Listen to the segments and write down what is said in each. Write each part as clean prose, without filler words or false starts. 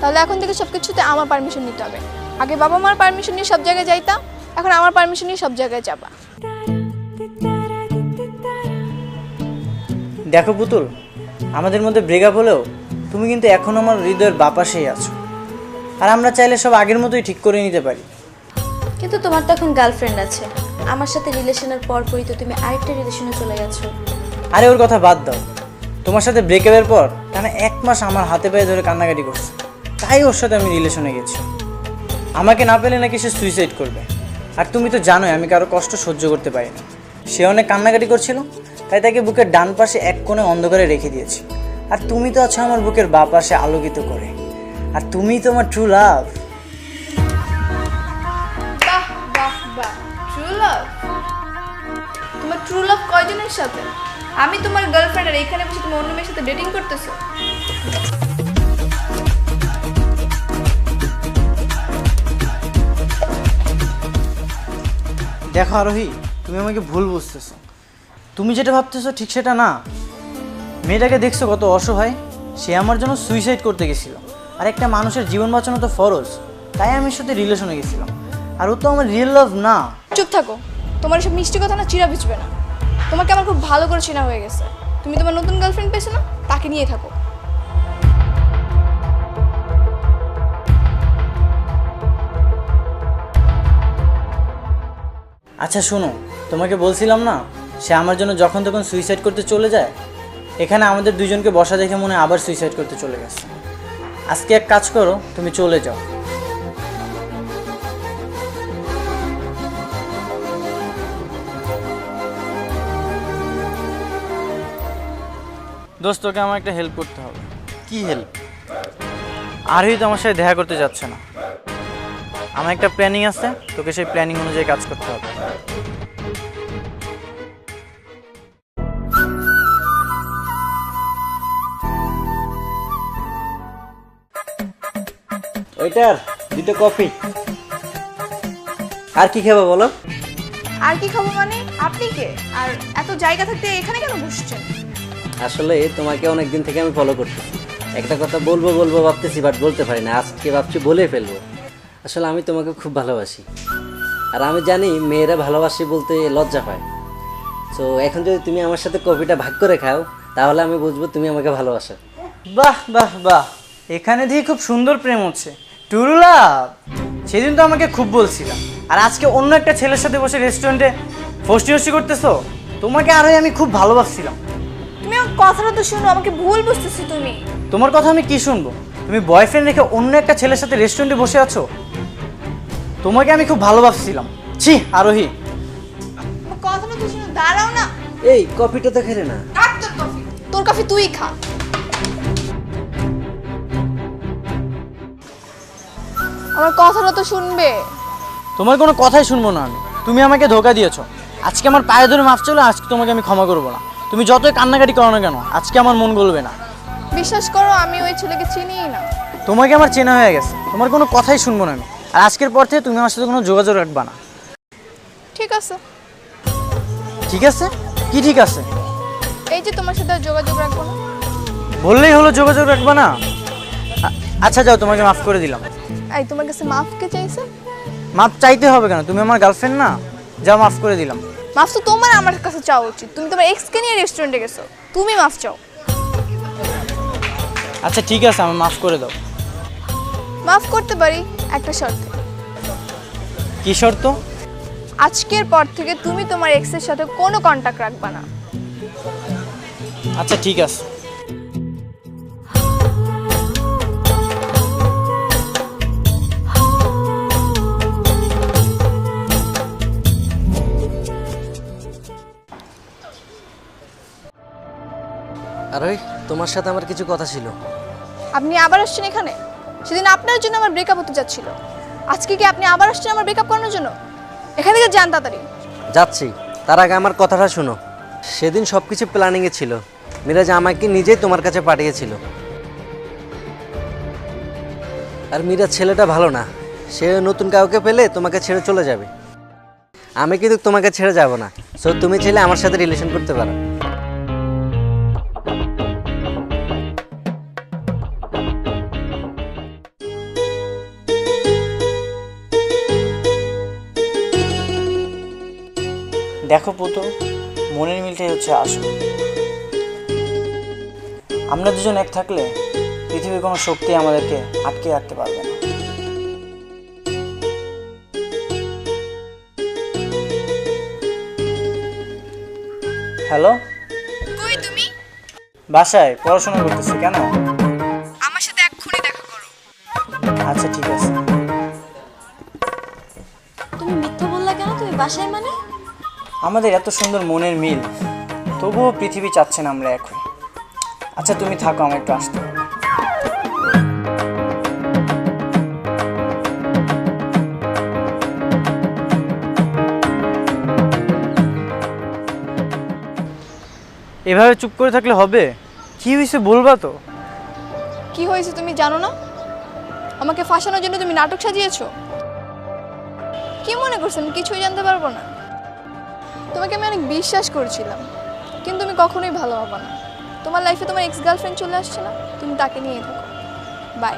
তাহলে এখন থেকে সব কিছুতে আমার পারমিশন নিতে হবে। আগে বাবা মার পারমিশন নিয়ে সব জায়গায় যাইতাম, এখন আমার পারমিশন নিয়ে সব জায়গায় যাবা। দেখো পুতুল, আমাদের মধ্যে ব্রেকআপ হলেও তুমি কিন্তু এখন আমার হৃদয়ের বাপাসেই আছো। আর আমরা চাইলে সব আগের মতোই ঠিক করে নিতে পারি। কিন্তু তোমার তো এখন গার্লফ্রেন্ড আছে। আমার সাথে রিলেশনের পরপরই তো তুমি আরেকটা রিলেশনে চলে গেছো। আরে ওর কথা বাদ দাও। তোমার সাথে ব্রেকআপের পর টানা 1 মাস আমার হাতে পায়ে ধরে কান্নাকাটি করছে, তাই ওর সাথে আমি রিলেশনে গেছি। আমাকে না পেলে নাকি সে সুইসাইড করবে। আর তুমি তো জানোই আমি কারো কষ্ট সহ্য করতে পারি না। সে অনেক কান্নাকাটি করছিল, তাই তাকে বুকের ডান পাশে এক কোণে অন্ধকারে রেখে দিয়েছি। আর তুমি তো আছো আমার বুকের বাঁ পাশে আলোকিত করে। আর তুমি তো আমার ট্রু লাভ। বাহ বাহ বাহ, ট্রু লাভ? তোমার ট্রু লাভ কয়জনের সাথে? আমি তোমার গার্লফ্রেন্ড, আর এখানে বসে তুমি অন্য মেয়ের সাথে ডেটিং করতেছো? দেখো আরোহী, তুমি আমাকে ভুল বুঝতেছো। তুমি যেটা ভাবতেছো ঠিক সেটা না। মেয়েটাকে দেখছো কত অসহায়। সে আমার জন্য সুইসাইড করতে গেছিল। আর একটা মানুষের জীবন বাঁচানো তো ফরজ, তাই আমি সাথে রিলেশনে গেছিলাম। আর ও তো আমার রিয়েল লাভ না। চুপ থাকো, তোমার এসব মিষ্টি কথা না চিরা বিচবে না। তোমাকে আমার খুব ভালো করে চেনা হয়ে গেছে। তুমি তোমার নতুন গার্লফ্রেন্ড পেয়েছো না, তাকে নিয়ে থাকো। আচ্ছা শোনো, তোমাকে বলছিলাম না সে আমার জন্য যখন তখন সুইসাইড করতে চলে যায়। এখানে আমাদের দুইজনকে বসা দেখে মনে হয় আবার সুইসাইড করতে চলে গেছে। আজকে এক কাজ করো, তুমি চলে যাও। দোস্ত, তোকে আমার একটা হেল্প করতে হবে। কি হেল্প? আরোহী তো আমার সাথে দেখা করতে যাচ্ছে না। আমার একটা প্ল্যানিং আছে, তোকে সেই প্ল্যানিং অনুযায়ী কাজ করতে হবে। ওইটার 2টা কফি। আর কি খাবো বলো? আর কি খাবো মানে? আপনি কে? আর এত জায়গা থাকতে এখানে কেন বসছেন? আসলে তোমাকে অনেকদিন থেকে আমি ফলো করতেছি। একটা কথা বলবো বলবো ভাবতেছি, বাট বলতে পারি না। আজকে ভাবছি বলে ফেলবো। আসলে আমি তোমাকে খুব ভালোবাসি। আর আমি জানি মেয়েরা ভালোবাসি বলতে লজ্জা পায়। তো এখন যদি তুমি আমার সাথে কফিটা ভাগ করে খাও, তাহলে আমি বুঝবো তুমি আমাকে ভালোবাসো। বাহ বাহ বাহ, এখানে দিয়ে খুব সুন্দর প্রেম হচ্ছে। True love? সেদিন তো আমাকে খুব বলছিলাম, আর আজকে অন্য একটা ছেলের সাথে বসে রেস্টুরেন্টে ফষ্টি করতেছো। তোমাকে আরোই আমি খুব ভালোবাসছিলাম। তুমি আমার কথাটা তো শুনো, আমাকে ভুল বুঝতেছো তুমি। তোমার কথা আমি কি শুনবো? তুমি বয়ফ্রেন্ড রেখে অন্য একটা ছেলের সাথে রেস্টুরেন্টে বসে আছো। তোমাকে আমি খুব ভালোবাসছিলাম। ছি আরোহী। আমার কথাটা তো শুনো, দাঁড়াও না। এই কফিটা তো খেলে না। কাট তোর কফি। তোর কফি তুই খা। আমার কথাটা তো শুনবে। তোমার কোনো কথাই শুনবো না আমি। তুমি আমাকে ধোকা দিয়েছো। আজকে আমার পায়ে ধরে মাফ চাইলে আজকে তোমাকে আমি ক্ষমা করবো না। তুমি যতই কান্নাকাটি করো না কেন, আজকে আমার মন গলবে না। বিশ্বাস করো, আমি ওই ছেলেকে চিনিই না। তোমাকে আমার চেনা হয়ে গেছে। তোমার কোনো কথাই শুনবো না আমি। আর আজকের পর থেকে তুমি আমার সাথে কোনো যোগাযোগ রাখবা না। ঠিক আছে। ঠিক আছে? কি ঠিক আছে? এই যে তোমার সাথে আর যোগাযোগ রাখবো না। বললেই হলো যোগাযোগ রাখবা না? আচ্ছা যাও, তোমাকে মাফ করে দিলাম। এই তোমার কাছে মাফ কে চাইছে? মাফ চাইতে হবে কেন? তুমি আমার গার্লফ্রেন্ড না? যাও, মাফ করে দিলাম। মাফ তো তোমার আমার কাছে চাওয়া উচিত। তুমি তোমার এক্সকে নিয়ে রেস্টুরেন্টে গেছো, তুমি মাফ চাও। আচ্ছা ঠিক আছে, আমি মাফ করে দাও। মাফ করতে পারি একটা শর্তে। কি শর্ত? আজকের পর থেকে তুমি তোমার এক্সের সাথে কোনো কন্টাক্ট রাখবা না। আচ্ছা ঠিক আছে। আর ওই তোমার সাথে আমার কিছু কথা ছিল। আপনি আবার আসছেন এখানে? সেদিন আপনার জন্য আমার ব্রেকআপ হতে যাচ্ছিল, আজকে কি আপনি আবার আসছেন আমার ব্রেকআপ করানোর জন্য? এখান থেকে যান তাড়াতাড়ি। যাচ্ছি, তার আগে আমার কথাটা শোনো। সেদিন সব কিছু প্ল্যানিংয়ে ছিল। মিরাজ আমাকে নিজেই তোমার কাছে পাঠিয়েছিল। আর মিরাজ ছেলেটা ভালো না। সে নতুন কাউকে পেলে তোমাকে ছেড়ে চলে যাবে। আমি কিন্তু তোমাকে ছেড়ে যাব না। সো তুমি চাইলে আমার সাথে রিলেশন করতে পারো। দেখো পুতুল, মনের মিলটাই হচ্ছে আসল। আমরা দুজন এক থাকলে পৃথিবীর কোনো শক্তি আমাদেরকে আটকে রাখতে পারবে না। হ্যালো, কই তুমি? বাসায় পড়াশোনা করতেছি। কেন? আমার সাথে এক্ষুনি দেখা করো। আচ্ছা ঠিক আছে। তুমি মিথ্যা বললা কেন? তুমি বাসায় মানে? আমাদের এত সুন্দর মনের মিল, তবুও পৃথিবী চাচ্ছে না আমরা এক হই। আচ্ছা তুমি থাকো, আমার একটু আসতে হবে। এভাবে চুপ করে থাকলে হবে? কি হয়েছে বলবা তো? কি হয়েছে তুমি জানো না? আমাকে ফাঁসানোর জন্য তুমি নাটক সাজিয়েছো। কি মনে করছো আমি কিছুই জানতে পারবো না? তোমাকে আমি অনেক বিশ্বাস করেছিলাম, কিন্তু তুমি কখনোই ভালো হবে না। তোমার লাইফে তোমার এক্স গার্লফ্রেন্ড চলে আসছে না, তুমি তাকে নিয়ে থাকো। বাই।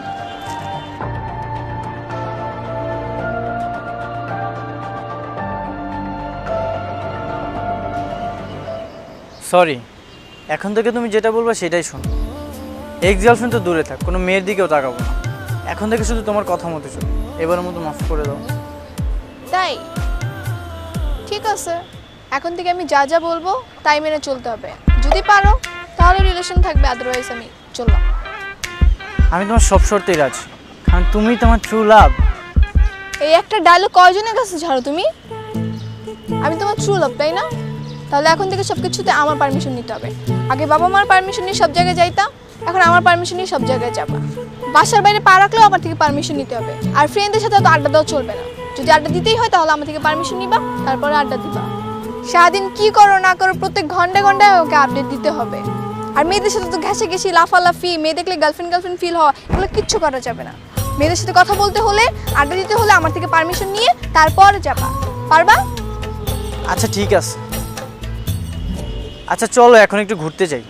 সরি, এখন থেকে তুমি যেটা বলবা সেটাই শোনো। এক্স গার্লফ্রেন্ড তো দূরে থাক, কোনো মেয়ের দিকেও তাকাবো না। এখন থেকে শুধু তোমার কথা মতো চলো। এবারের মতো মাফ করে দাও। তাই ঠিক আছে, এখন থেকে আমি যা যা বলবো তাই মেনে চলতে হবে। যদি পারো তাহলে রিলেশন থাকবে, আদারওয়াইজ আমি চললাম। আমি তোমার সব শর্তেই রাজি, কারণ তুমি তোমার ট্রু লাভ। এই একটা ডায়লগ কয়জনের কাছে ছাড়ো তুমি? আমি তোমার ট্রু লাভ, তাই না? তাহলে এখন থেকে সব কিছুতে আমার পারমিশন নিতে হবে। আগে বাবা মার পারমিশন নিয়ে সব জায়গায় যাইতাম, এখন আমার পারমিশন নিয়ে সব জায়গায় যাবা। বাসার বাইরে পা রাখলেও আমার থেকে পারমিশন নিতে হবে। আর ফ্রেন্ডদের সাথে তো আড্ডা দেওয়া চলবে না। যদি আড্ডা দিতেই হয় তাহলে আমার থেকে পারমিশন নিবা, তারপরে আড্ডা দিবা। সারাদিন কি করো না করো প্রত্যেক ঘন্টায় ঘন্টায় ওকে আপডেট দিতে হবে। আর মেয়েদের সাথে তো ঘেঁষাঘেঁষি, লাফালাফি, মেয়ে দেখলে গার্লফ্রেন্ড ফিল হওয়া, এগুলো কিচ্ছু করা যাবে না। মেয়েদের সাথে কথা বলতে হলে, আড্ডা দিতে হলে আমার থেকে পারমিশন নিয়ে তারপর যাবা। পারবা? আচ্ছা ঠিক আছে। আচ্ছা চলো এখন একটু ঘুরতে যাই।